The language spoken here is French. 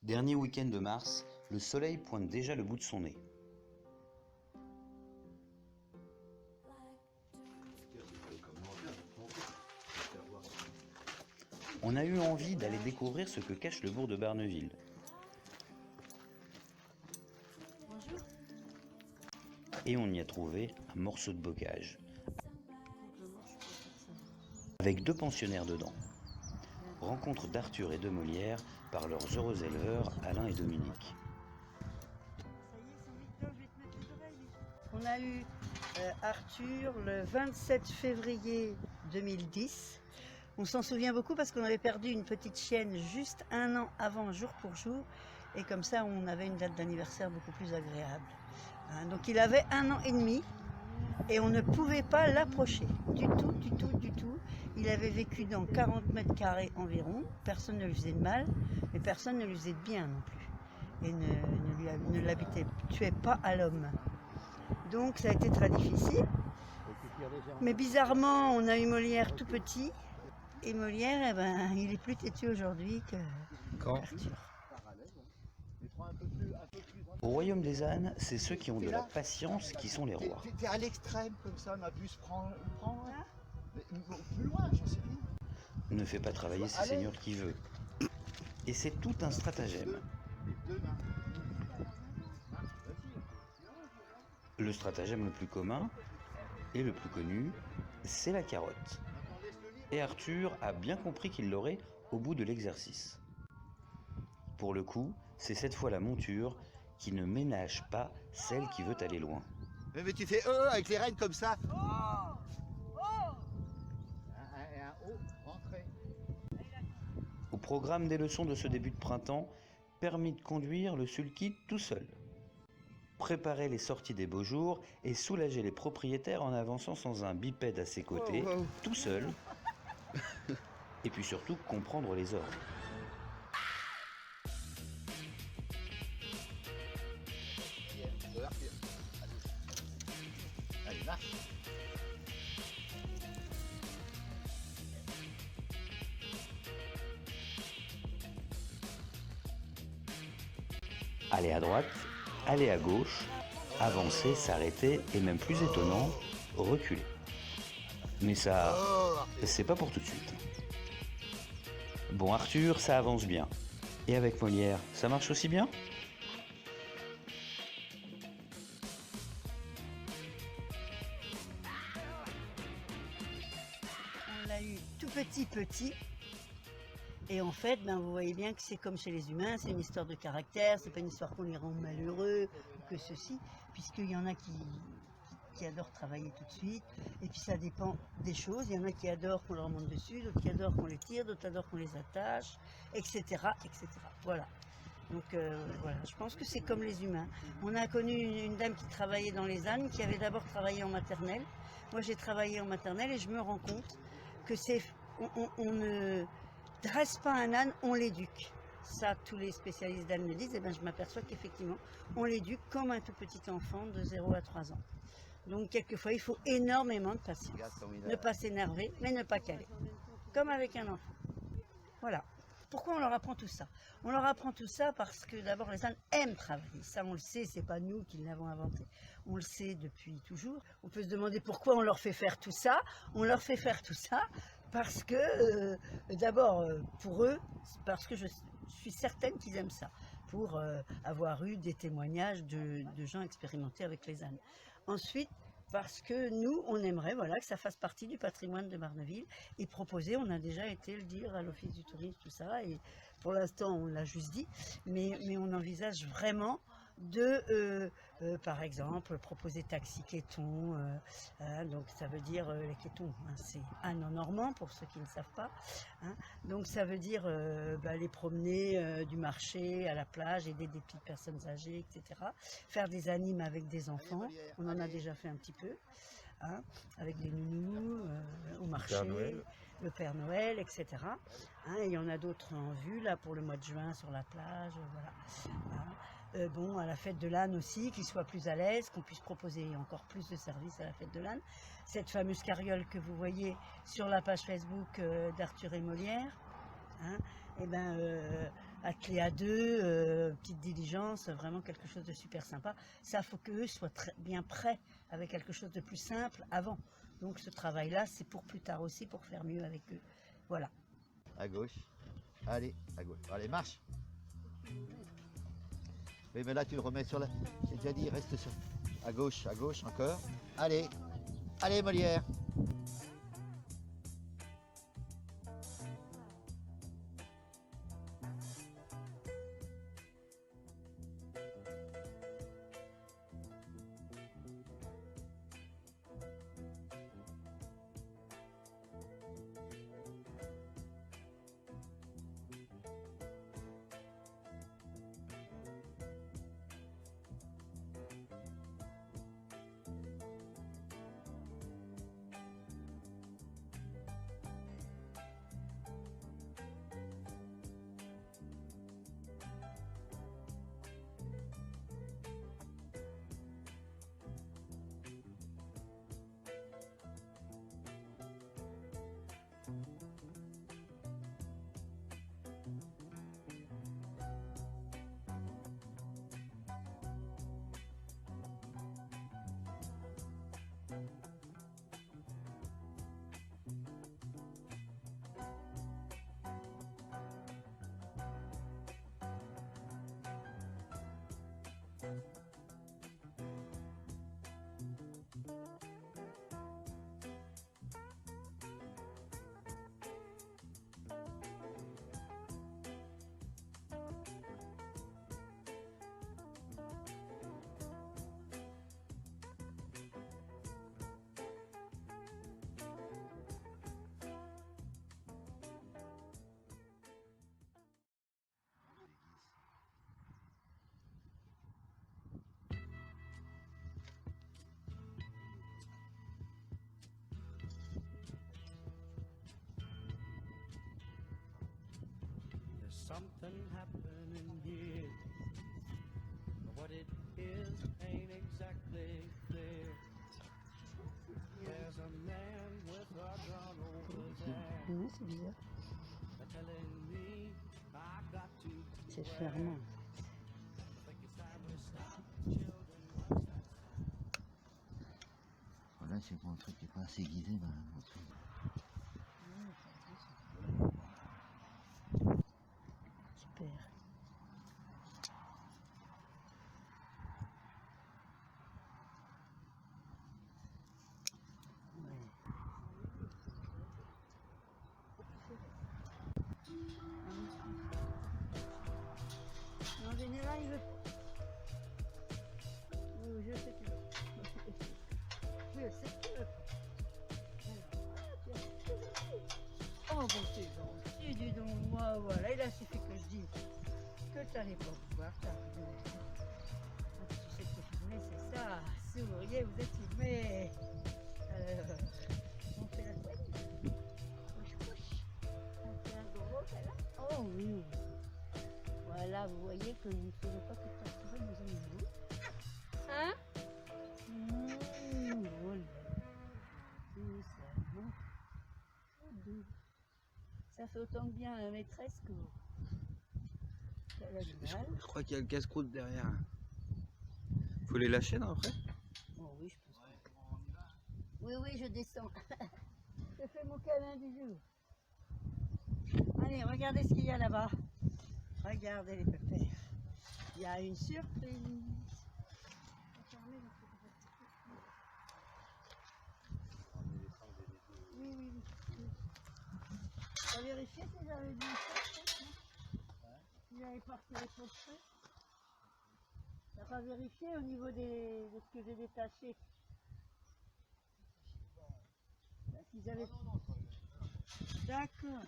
Dernier week-end de mars, le soleil pointe déjà le bout de son nez. On a eu envie d'aller découvrir ce que cache le bourg de Barneville. Bonjour. Et on y a trouvé un morceau de bocage, avec 2 pensionnaires dedans. Rencontre d'Arthur et de Molière par leurs heureux éleveurs Alain et Dominique. On a eu Arthur le 27 février 2010. On s'en souvient beaucoup parce qu'on avait perdu une petite chienne juste 1 an avant, jour pour jour. Et comme ça, on avait une date d'anniversaire beaucoup plus agréable. Donc il avait 1 an et demi. Et on ne pouvait pas l'approcher, du tout. Il avait vécu dans 40 mètres carrés environ, personne ne lui faisait de mal, mais personne ne lui faisait de bien non plus. Et ne l'habituait pas à l'homme. Donc ça a été très difficile. Mais bizarrement, on a eu Molière tout petit, et Molière, il est plus têtu aujourd'hui que Arthur. Au royaume des ânes, c'est ceux qui ont de la patience qui sont les rois. T'es à l'extrême comme ça, ma bus prend mais plus loin, j'en sais rien. Ne fait pas travailler ses seigneurs qui veut. Et c'est tout un stratagème. Le stratagème le plus commun et le plus connu, c'est la carotte. Et Arthur a bien compris qu'il l'aurait au bout de l'exercice. Pour le coup, c'est cette fois la monture qui ne ménage pas celle qui veut aller loin. Mais tu fais avec les rênes comme ça. Un haut, rentré. Au programme des leçons de ce début de printemps, permis de conduire le sulky tout seul. Préparer les sorties des beaux jours et soulager les propriétaires en avançant sans un bipède à ses côtés, tout seul. Et puis surtout comprendre les ordres. Allez, marche. Aller à droite, aller à gauche, avancer, s'arrêter et même plus étonnant, reculer. Mais ça, c'est pas pour tout de suite. Bon Arthur, ça avance bien. Et avec Molière, ça marche aussi bien ? On l'a eu tout petit. Et en fait, vous voyez bien que c'est comme chez les humains, c'est une histoire de caractère, c'est pas une histoire qu'on les rend malheureux ou que ceci, puisqu'il y en a qui adorent travailler tout de suite, et puis ça dépend des choses. Il y en a qui adorent qu'on leur monte dessus, d'autres qui adorent qu'on les tire, d'autres adorent qu'on les attache, etc. Voilà. Donc voilà, je pense que c'est comme les humains. On a connu une dame qui travaillait dans les ânes, qui avait d'abord travaillé en maternelle. Moi j'ai travaillé en maternelle et je me rends compte que on ne dresse pas un âne, on l'éduque. Ça, tous les spécialistes d'ânes me disent, et je m'aperçois qu'effectivement, on l'éduque comme un tout petit enfant de 0 à 3 ans. Donc, quelquefois, il faut énormément de patience. Ne pas s'énerver, mais ne pas caler. Comme avec un enfant. Voilà. Pourquoi on leur apprend tout ça? On leur apprend tout ça parce que d'abord les ânes aiment travailler. Ça on le sait, c'est pas nous qui l'avons inventé. On le sait depuis toujours. On peut se demander pourquoi on leur fait faire tout ça. On leur fait faire tout ça parce que d'abord pour eux, parce que je suis certaine qu'ils aiment ça. Pour avoir eu des témoignages de gens expérimentés avec les ânes. Ensuite, parce que nous, on aimerait que ça fasse partie du patrimoine de Barneville et proposer, on a déjà été le dire à l'Office du tourisme, tout ça, et pour l'instant on l'a juste dit, mais on envisage vraiment de, par exemple, proposer taxi Cléton, donc ça veut dire, les Clétons, c'est âne en normand pour ceux qui ne savent pas, donc ça veut dire les promener du marché à la plage, aider des petites personnes âgées, etc. Faire des animes avec des enfants, on en a déjà fait un petit peu, avec des nounous, au marché, le Père Noël, etc. Il y en a d'autres en vue, là, pour le mois de juin, sur la plage, voilà. À la fête de l'âne aussi, qu'ils soient plus à l'aise, qu'on puisse proposer encore plus de services à la fête de l'âne. Cette fameuse carriole que vous voyez sur la page Facebook d'Arthur et Molière, attelés à deux, petite diligence, vraiment quelque chose de super sympa. Ça, faut qu'eux soient bien prêts avec quelque chose de plus simple avant. Donc ce travail-là, c'est pour plus tard aussi, pour faire mieux avec eux. Voilà. À gauche. Allez, à gauche. Allez, marche. Oui, mais là, tu le remets sur la... J'ai déjà dit, reste sur... À gauche, encore. Allez. Allez, Molière. Something happening here, but what it is ain't exactly clear. There's a man with a gun over there. Non, c'est bizarre. They're telling me I got to C'est fermé. think it's time we stop children. Voilà, c'est pour un truc qui n'est pas assez guidé. Mon truc. Super. En général, il veut. Oui, je sais qu'il veut. Je sais qu'il veut. Oh, bon, c'est gentil, dis donc. Moi, voilà, il a suffi que je dise que tu n'allais pas pouvoir t'arriver. Tu sais que t'es filmé, c'est ça. Souriez, vous êtes filmé. Alors, on fait la couette. Couche. On fait un gros câlin. Oh oui. Voilà, vous voyez qu'il ne faisait pas que torturer nos animaux. Hein? Voilà. Tout ça, bon. Tout doux. Ça fait autant de bien à la maîtresse qu'à l'animal. Je crois qu'il y a le casse-croûte derrière. Faut les lâcher, non, après? Oh oui, je pense que... Oui, je descends. Je fais mon câlin du jour. Allez, regardez ce qu'il y a là-bas. Regardez les pépères. Il y a une surprise. Oui. Tu as vérifié si j'avais dit ça? Si j'avais pas retiré trop de frais? T'as pas vérifié au niveau de ce que j'ai détaché? S'ils avaient... D'accord.